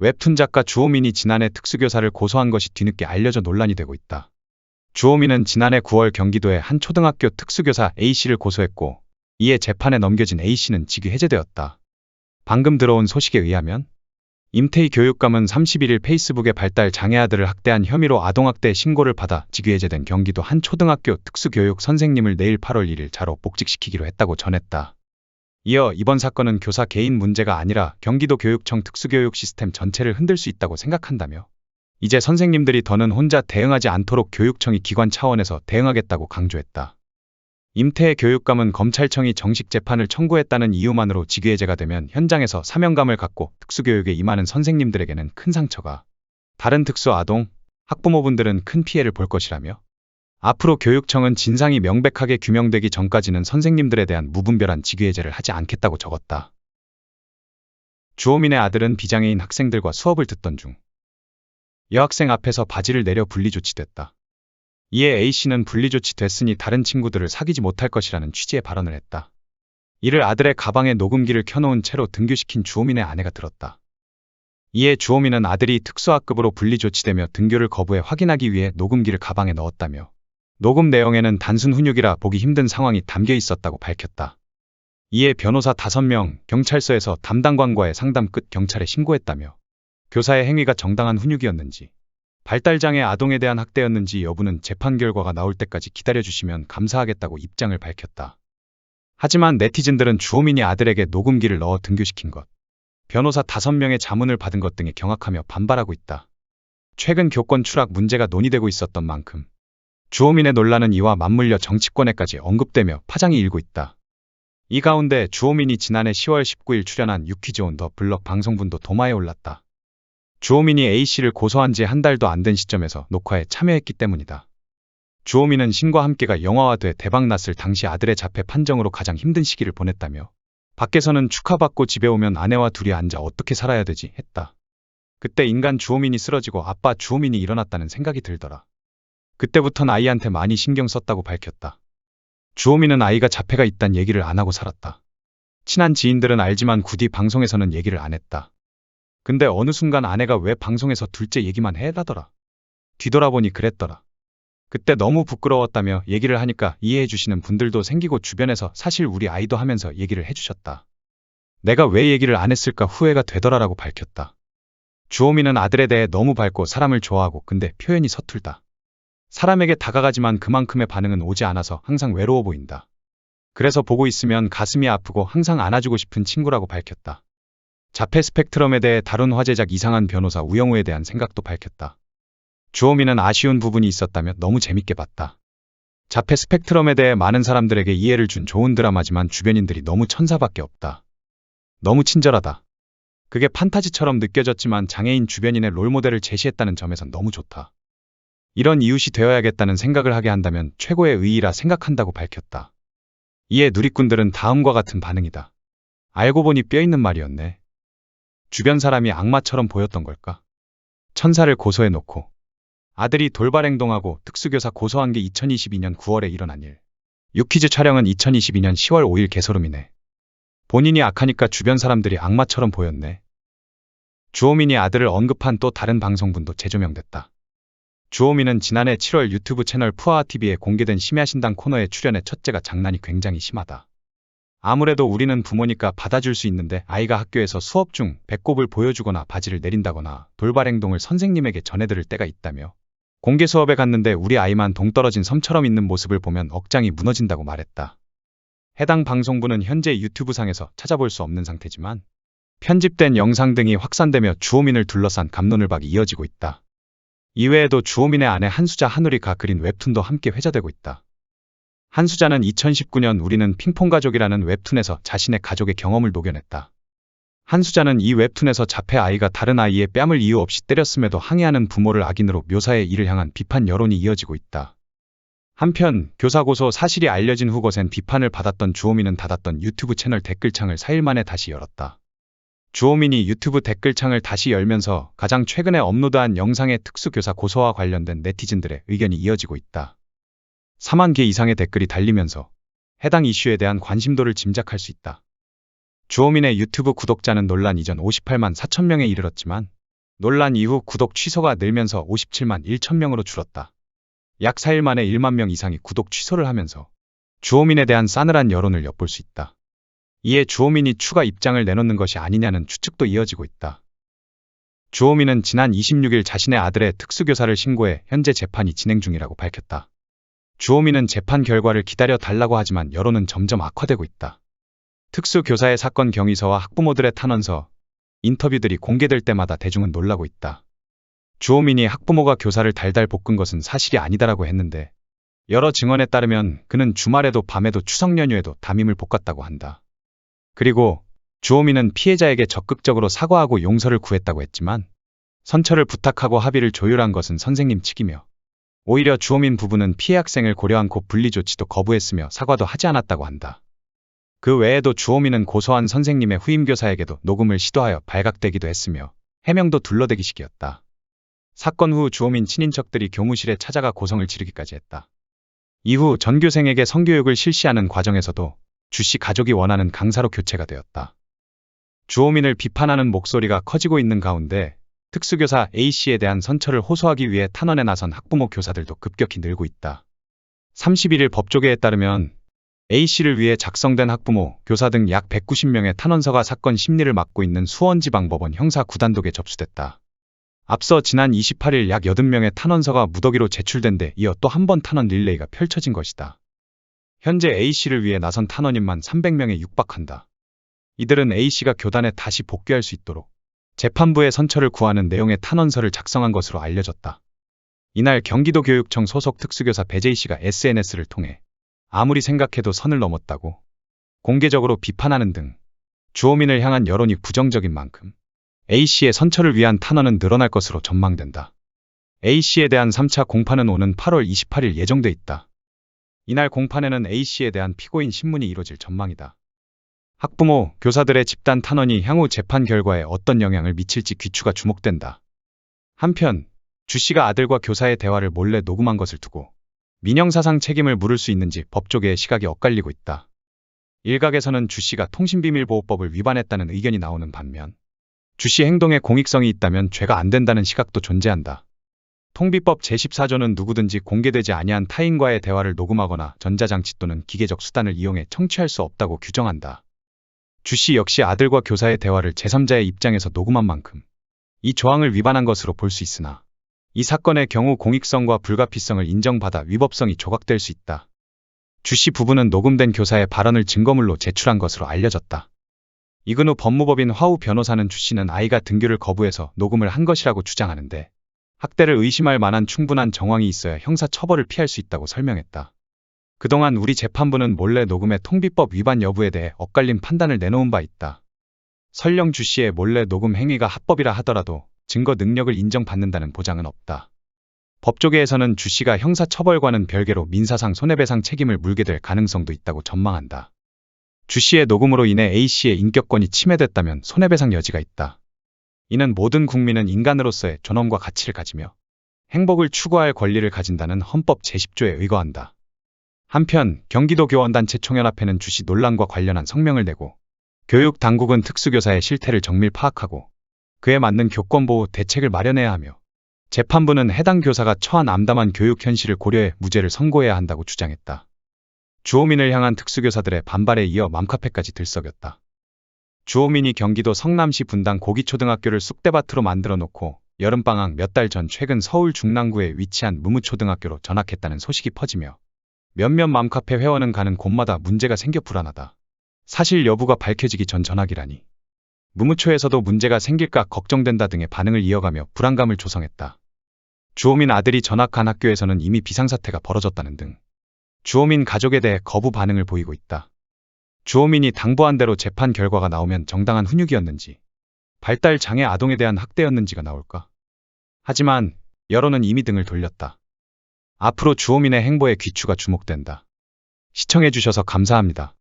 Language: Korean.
웹툰 작가 주호민이 지난해 특수교사를 고소한 것이 뒤늦게 알려져 논란이 되고 있다. 주호민은 지난해 9월 경기도의 한 초등학교 특수교사 A씨를 고소했고, 이에 재판에 넘겨진 A씨는 직위 해제되었다. 방금 들어온 소식에 의하면 임태희 교육감은 31일 페이스북에 발달 장애 아들을 학대한 혐의로 아동학대 신고를 받아 직위 해제된 경기도 한 초등학교 특수교육 선생님을 내일 8월 1일 자로 복직시키기로 했다고 전했다. 이어 이번 사건은 교사 개인 문제가 아니라 경기도 교육청 특수교육 시스템 전체를 흔들 수 있다고 생각한다며 이제 선생님들이 더는 혼자 대응하지 않도록 교육청이 기관 차원에서 대응하겠다고 강조했다. 임태희 교육감은 검찰청이 정식 재판을 청구했다는 이유만으로 직위 해제가 되면 현장에서 사명감을 갖고 특수교육에 임하는 선생님들에게는 큰 상처가, 다른 특수아동, 학부모분들은 큰 피해를 볼 것이라며 앞으로 교육청은 진상이 명백하게 규명되기 전까지는 선생님들에 대한 무분별한 직위 해제를 하지 않겠다고 적었다. 주호민의 아들은 비장애인 학생들과 수업을 듣던 중 여학생 앞에서 바지를 내려 분리조치됐다. 이에 A씨는 분리조치됐으니 다른 친구들을 사귀지 못할 것이라는 취지의 발언을 했다. 이를 아들의 가방에 녹음기를 켜놓은 채로 등교시킨 주호민의 아내가 들었다. 이에 주호민은 아들이 특수학급으로 분리조치되며 등교를 거부해 확인하기 위해 녹음기를 가방에 넣었다며 녹음 내용에는 단순 훈육이라 보기 힘든 상황이 담겨 있었다고 밝혔다. 이에 변호사 5명, 경찰서에서 담당관과의 상담 끝 경찰에 신고했다며 교사의 행위가 정당한 훈육이었는지, 발달장애 아동에 대한 학대였는지 여부는 재판 결과가 나올 때까지 기다려주시면 감사하겠다고 입장을 밝혔다. 하지만 네티즌들은 주호민이 아들에게 녹음기를 넣어 등교시킨 것, 변호사 5명의 자문을 받은 것 등에 경악하며 반발하고 있다. 최근 교권 추락 문제가 논의되고 있었던 만큼 주호민의 논란은 이와 맞물려 정치권에까지 언급되며 파장이 일고 있다. 이 가운데 주호민이 지난해 10월 19일 출연한 유퀴즈 온 더 블럭 방송분도 도마에 올랐다. 주호민이 A씨를 고소한 지 한 달도 안 된 시점에서 녹화에 참여했기 때문이다. 주호민은 신과 함께가 영화화돼 대박났을 당시 아들의 자폐 판정으로 가장 힘든 시기를 보냈다며 밖에서는 축하받고 집에 오면 아내와 둘이 앉아 어떻게 살아야 되지 했다. 그때 인간 주호민이 쓰러지고 아빠 주호민이 일어났다는 생각이 들더라. 그때부턴 아이한테 많이 신경 썼다고 밝혔다. 주호민은 아이가 자폐가 있단 얘기를 안 하고 살았다. 친한 지인들은 알지만 굳이 방송에서는 얘기를 안 했다. 근데 어느 순간 아내가 왜 방송에서 둘째 얘기만 해라더라. 뒤돌아보니 그랬더라. 그때 너무 부끄러웠다며 얘기를 하니까 이해해 주시는 분들도 생기고 주변에서 사실 우리 아이도 하면서 얘기를 해주셨다. 내가 왜 얘기를 안 했을까 후회가 되더라라고 밝혔다. 주호민은 아들에 대해 너무 밝고 사람을 좋아하고 근데 표현이 서툴다. 사람에게 다가가지만 그만큼의 반응은 오지 않아서 항상 외로워 보인다. 그래서 보고 있으면 가슴이 아프고 항상 안아주고 싶은 친구라고 밝혔다. 자폐 스펙트럼에 대해 다룬 화제작 이상한 변호사 우영우에 대한 생각도 밝혔다. 주호민은 아쉬운 부분이 있었다며 너무 재밌게 봤다. 자폐 스펙트럼에 대해 많은 사람들에게 이해를 준 좋은 드라마지만 주변인들이 너무 천사밖에 없다. 너무 친절하다. 그게 판타지처럼 느껴졌지만 장애인 주변인의 롤모델을 제시했다는 점에선 너무 좋다. 이런 이웃이 되어야겠다는 생각을 하게 한다면 최고의 의의라 생각한다고 밝혔다. 이에 누리꾼들은 다음과 같은 반응이다. 알고 보니 뼈있는 말이었네. 주변 사람이 악마처럼 보였던 걸까? 천사를 고소해놓고 아들이 돌발 행동하고 특수교사 고소한 게 2022년 9월에 일어난 일. 유퀴즈 촬영은 2022년 10월 5일 개소름이네. 본인이 악하니까 주변 사람들이 악마처럼 보였네. 주호민이 아들을 언급한 또 다른 방송분도 재조명됐다. 주호민은 지난해 7월 유튜브 채널 푸아아TV에 공개된 심야신당 코너에 출연해 첫째가 장난이 굉장히 심하다. 아무래도 우리는 부모니까 받아줄 수 있는데 아이가 학교에서 수업 중 배꼽을 보여주거나 바지를 내린다거나 돌발 행동을 선생님에게 전해들을 때가 있다며 공개 수업에 갔는데 우리 아이만 동떨어진 섬처럼 있는 모습을 보면 억장이 무너진다고 말했다. 해당 방송분은 현재 유튜브상에서 찾아볼 수 없는 상태지만 편집된 영상 등이 확산되며 주호민을 둘러싼 갑론을박이 이어지고 있다. 이외에도 주호민의 아내 한수자 한우리가 그린 웹툰도 함께 회자되고 있다. 한수자는 2019년 우리는 핑퐁가족이라는 웹툰에서 자신의 가족의 경험을 녹여냈다. 한수자는 이 웹툰에서 자폐 아이가 다른 아이의 뺨을 이유 없이 때렸음에도 항의하는 부모를 악인으로 묘사해 이를 향한 비판 여론이 이어지고 있다. 한편 교사 고소 사실이 알려진 후 거센 비판을 받았던 주호민은 닫았던 유튜브 채널 댓글창을 4일 만에 다시 열었다. 주호민이 유튜브 댓글창을 다시 열면서 가장 최근에 업로드한 영상의 특수교사 고소와 관련된 네티즌들의 의견이 이어지고 있다. 4만 개 이상의 댓글이 달리면서 해당 이슈에 대한 관심도를 짐작할 수 있다. 주호민의 유튜브 구독자는 논란 이전 58만 4천 명에 이르렀지만 논란 이후 구독 취소가 늘면서 57만 1천 명으로 줄었다. 약 4일 만에 1만 명 이상이 구독 취소를 하면서 주호민에 대한 싸늘한 여론을 엿볼 수 있다. 이에 주호민이 추가 입장을 내놓는 것이 아니냐는 추측도 이어지고 있다. 주호민은 지난 26일 자신의 아들의 특수교사를 신고해 현재 재판이 진행 중이라고 밝혔다. 주호민은 재판 결과를 기다려 달라고 하지만 여론은 점점 악화되고 있다. 특수교사의 사건 경위서와 학부모들의 탄원서, 인터뷰들이 공개될 때마다 대중은 놀라고 있다. 주호민이 학부모가 교사를 달달 볶은 것은 사실이 아니다라고 했는데 여러 증언에 따르면 그는 주말에도 밤에도 추석 연휴에도 담임을 볶았다고 한다. 그리고 주호민은 피해자에게 적극적으로 사과하고 용서를 구했다고 했지만 선처를 부탁하고 합의를 조율한 것은 선생님 측이며 오히려 주호민 부부는 피해 학생을 고려 않고 분리 조치도 거부했으며 사과도 하지 않았다고 한다. 그 외에도 주호민은 고소한 선생님의 후임 교사에게도 녹음을 시도하여 발각되기도 했으며 해명도 둘러대기식이었다. 사건 후 주호민 친인척들이 교무실에 찾아가 고성을 지르기까지 했다. 이후 전교생에게 성교육을 실시하는 과정에서도 주씨 가족이 원하는 강사로 교체가 되었다. 주호민을 비판하는 목소리가 커지고 있는 가운데 특수교사 A씨에 대한 선처를 호소하기 위해 탄원에 나선 학부모 교사들도 급격히 늘고 있다. 31일 법조계에 따르면 A씨를 위해 작성된 학부모, 교사 등 약 190명의 탄원서가 사건 심리를 맡고 있는 수원지방법원 형사 9단독에 접수됐다. 앞서 지난 28일 약 80명의 탄원서가 무더기로 제출된 데 이어 또 한 번 탄원 릴레이가 펼쳐진 것이다. 현재 A씨를 위해 나선 탄원인만 300명에 육박한다. 이들은 A씨가 교단에 다시 복귀할 수 있도록 재판부의 선처를 구하는 내용의 탄원서를 작성한 것으로 알려졌다. 이날 경기도교육청 소속 특수교사 배재희씨가 SNS를 통해 아무리 생각해도 선을 넘었다고 공개적으로 비판하는 등 주호민을 향한 여론이 부정적인 만큼 A씨의 선처를 위한 탄원은 늘어날 것으로 전망된다. A씨에 대한 3차 공판은 오는 8월 28일 예정돼 있다. 이날 공판에는 A씨에 대한 피고인 신문이 이뤄질 전망이다. 학부모, 교사들의 집단 탄원이 향후 재판 결과에 어떤 영향을 미칠지 귀추가 주목된다. 한편 주씨가 아들과 교사의 대화를 몰래 녹음한 것을 두고 민형사상 책임을 물을 수 있는지 법조계의 시각이 엇갈리고 있다. 일각에서는 주씨가 통신비밀보호법을 위반했다는 의견이 나오는 반면 주씨 행동에 공익성이 있다면 죄가 안 된다는 시각도 존재한다. 통비법 제14조는 누구든지 공개되지 아니한 타인과의 대화를 녹음하거나 전자장치 또는 기계적 수단을 이용해 청취할 수 없다고 규정한다. 주씨 역시 아들과 교사의 대화를 제3자의 입장에서 녹음한 만큼 이 조항을 위반한 것으로 볼 수 있으나 이 사건의 경우 공익성과 불가피성을 인정받아 위법성이 조각될 수 있다. 주씨 부부는 녹음된 교사의 발언을 증거물로 제출한 것으로 알려졌다. 이근우 법무법인 화우 변호사는 주씨는 아이가 등교를 거부해서 녹음을 한 것이라고 주장하는데 학대를 의심할 만한 충분한 정황이 있어야 형사처벌을 피할 수 있다고 설명했다. 그동안 우리 재판부는 몰래 녹음의 통비법 위반 여부에 대해 엇갈린 판단을 내놓은 바 있다. 설령 주씨의 몰래 녹음 행위가 합법이라 하더라도 증거 능력을 인정받는다는 보장은 없다. 법조계에서는 주씨가 형사처벌과는 별개로 민사상 손해배상 책임을 물게 될 가능성도 있다고 전망한다. 주씨의 녹음으로 인해 A씨의 인격권이 침해됐다면 손해배상 여지가 있다. 이는 모든 국민은 인간으로서의 존엄과 가치를 가지며 행복을 추구할 권리를 가진다는 헌법 제10조에 의거한다. 한편 경기도 교원단체 총연합회는 주씨 논란과 관련한 성명을 내고 교육당국은 특수교사의 실태를 정밀 파악하고 그에 맞는 교권보호 대책을 마련해야 하며 재판부는 해당 교사가 처한 암담한 교육 현실을 고려해 무죄를 선고해야 한다고 주장했다. 주호민을 향한 특수교사들의 반발에 이어 맘카페까지 들썩였다. 주호민이 경기도 성남시 분당 고기초등학교를 쑥대밭으로 만들어 놓고 여름방학 몇 달 전 최근 서울 중랑구에 위치한 무무초등학교로 전학했다는 소식이 퍼지며 몇몇 맘카페 회원은 가는 곳마다 문제가 생겨 불안하다. 사실 여부가 밝혀지기 전 전학이라니. 무무초에서도 문제가 생길까 걱정된다 등의 반응을 이어가며 불안감을 조성했다. 주호민 아들이 전학한 학교에서는 이미 비상사태가 벌어졌다는 등 주호민 가족에 대해 거부 반응을 보이고 있다. 주호민이 당부한 대로 재판 결과가 나오면 정당한 훈육이었는지 발달 장애 아동에 대한 학대였는지가 나올까? 하지만 여론은 이미 등을 돌렸다. 앞으로 주호민의 행보에 귀추가 주목된다. 시청해주셔서 감사합니다.